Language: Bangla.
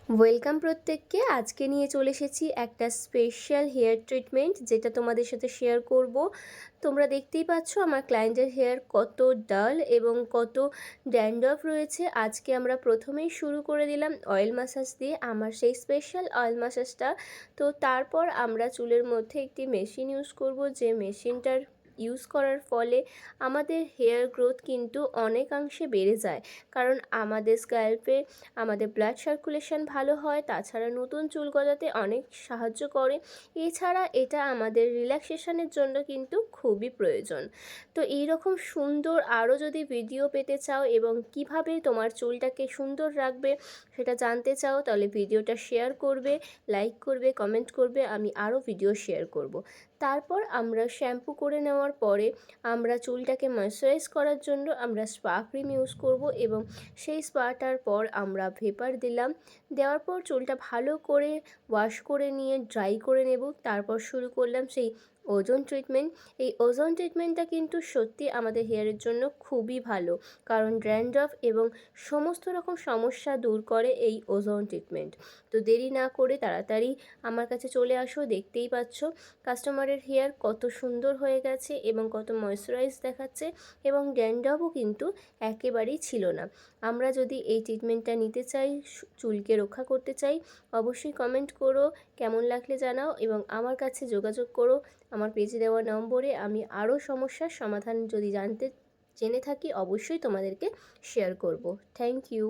ওয়েলকাম প্রত্যেককে। আজকে নিয়ে চলে এসেছি একটা স্পেশাল হেয়ার ট্রিটমেন্ট, যেটা তোমাদের সাথে শেয়ার করব। তোমরা দেখতেই পাচ্ছ আমার ক্লায়েন্টের হেয়ার কত ডাল এবং কত ড্যান্ড্রফ রয়েছে। আজকে আমরা প্রথমেই শুরু করে দিলাম অয়েল ম্যাসাজ দিয়ে, আমার সেই স্পেশাল অয়েল ম্যাসাজটা। তো তারপর আমরা চুলের মধ্যে একটি মেশিন ইউজ করব, যে মেশিনটার ইউজ করার ফলে আমাদের হেয়ার গ্রোথ কিন্তু অনেকাংশে বেড়ে যায়। কারণ আমাদের স্ক্যাল্পে আমাদের ব্লাড সার্কুলেশন ভালো হয়, তাছাড়া নতুন চুল গজাতে অনেক সাহায্য করে। এছাড়া এটা আমাদের রিল্যাক্সেশনের জন্য কিন্তু খুবই প্রয়োজন। তো এইরকম সুন্দর আরও যদি ভিডিও পেতে চাও এবং কিভাবে তোমার চুলটাকে সুন্দর রাখবে সেটা জানতে চাও, তাহলে ভিডিওটা শেয়ার করবে, লাইক করবে, কমেন্ট করবে, আমি আরও ভিডিও শেয়ার করব। তারপর আমরা শ্যাম্পু করে নেওয়ার পরে আমরা চুলটাকে ময়েশ্চারাইজ করার জন্য আমরা স্পা ক্রিম ইউজ করব, এবং সেই স্পাটার পর আমরা ভেপার দিলাম। দেওয়ার পর চুলটা ভালো করে ওয়াশ করে নিয়ে ড্রাই করে নেব। তারপর শুরু করলাম সেই ওজোন ট্রিটমেন্ট। এই ওজোন ট্রিটমেন্টটা কিন্তু সত্যি আমাদের হেয়ারের জন্য খুবই ভালো, কারণ ড্যান্ড্রফ এবং সমস্ত রকম সমস্যা দূর করে এই ওজোন ট্রিটমেন্ট। তো দেরি না করে তাড়াতাড়ি আমার কাছে চলে আসো। দেখতেই পাচ্ছ কাস্টমারের হেয়ার কত সুন্দর হয়ে গেছে এবং কত ময়েশ্চারাইজ দেখাচ্ছে, এবং ড্যান্ড্রফও কিন্তু একেবারেই ছিল না। আমরা যদি এই ট্রিটমেন্টটা নিতে চাই, চুলকে রক্ষা করতে চাই, অবশ্যই কমেন্ট করো, কেমন লাগলে জানাও, এবং আমার কাছে যোগাযোগ করো আমার পেজে দেওয়া নম্বরে। আমি আরও সমস্যার সমাধান যদি জেনে থাকি অবশ্যই তোমাদেরকে শেয়ার করব। Thank you.